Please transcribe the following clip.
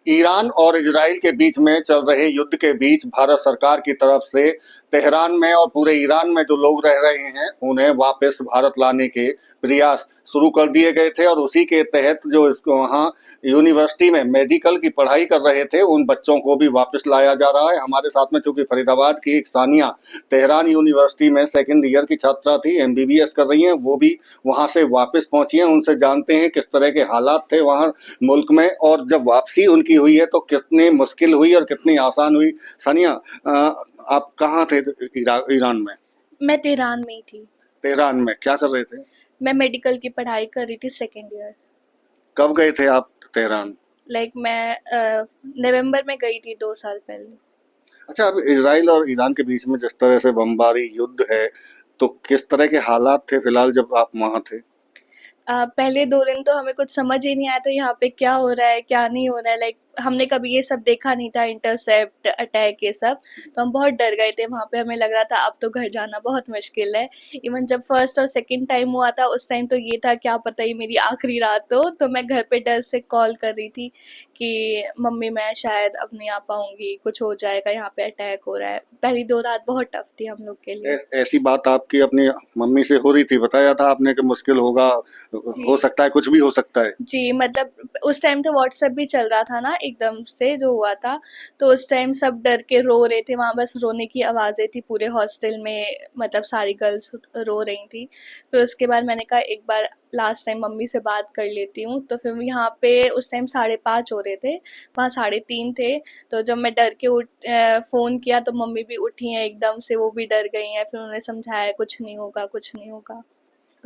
Iran और Israel के बीच में चल रहे युद्ध के बीच भारत सरकार की तरफ से तेहरान में और पूरे ईरान में जो लोग रह रहे हैं उन्हें वापस भारत लाने के प्रयास शुरू कर दिए गए थे और उसी के तहत जो इसको वहाँ यूनिवर्सिटी में मेडिकल की पढ़ाई कर रहे थे उन बच्चों को भी वापस लाया जा रहा है। हमारे साथ में चूंकि फरीदाबाद की एक सानिया तेहरान यूनिवर्सिटी में सेकेंड ईयर की छात्रा थी, एमबीबीएस कर रही हैं, वो भी वहाँ से वापस पहुंची हैं। उनसे जानते हैं किस तरह के हालात थे वहाँ मुल्क में और जब वापसी उनकी हुई है तो कितनी मुश्किल हुई और कितनी आसान हुई। सानिया, आप कहाँ थे ईरान में? मैं तेहरान में ही थी। तेहरान में क्या कर रहे थे? मैं मेडिकल की पढ़ाई कर रही थी सेकेंड ईयर। कब गए थे आप तेहरान? मैं नवंबर में गई थी 2 साल पहले। अच्छा, अब इजराइल और ईरान के बीच में जिस तरह से बमबारी युद्ध है, तो किस तरह के हालात थे फिलहाल जब आप वहाँ थे? पहले 2 दिन तो हमें कुछ समझ ही नहीं आया था यहाँ पे क्या हो रहा है क्या नहीं हो रहा है। हमने कभी ये सब देखा नहीं था, इंटरसेप्ट अटैक ये सब। तो हम बहुत डर गए थे वहाँ पे, हमें लग रहा था अब तो घर जाना बहुत मुश्किल है। इवन जब फर्स्ट और सेकंड टाइम हुआ था उस टाइम तो ये था क्या पता ही मेरी आखिरी रात हो। तो मैं घर पे डर से कॉल कर रही थी कि मम्मी मैं शायद अब नहीं आ पाऊंगी, कुछ हो जाएगा, यहाँ पे अटैक हो रहा है। पहली 2 रात बहुत टफ थी हम लोग के लिए। ऐसी बात आपकी अपनी मम्मी से हो रही थी? बताया था आपने कि मुश्किल होगा, जी हो सकता है, कुछ भी हो सकता है? जी, मतलब उस टाइम तो व्हाट्सएप भी चल रहा था ना एकदम से जो हुआ था। तो उस टाइम सब डर के रो रहे थे, वहां बस रोने की आवाजें थी पूरे हॉस्टल में, मतलब सारी गर्ल्स रो रही थी। फिर उसके बाद मैंने कहा एक बार लास्ट टाइम मम्मी से बात कर लेती हूँ। तो फिर यहाँ पे उस टाइम 5:30 हो रहे थे, वहाँ 3:30 थे। तो जब मैं डर के फोन किया तो मम्मी भी उठी हैं एकदम से, वो भी डर गई हैं। फिर उन्होंने समझाया कुछ नहीं होगा कुछ नहीं होगा।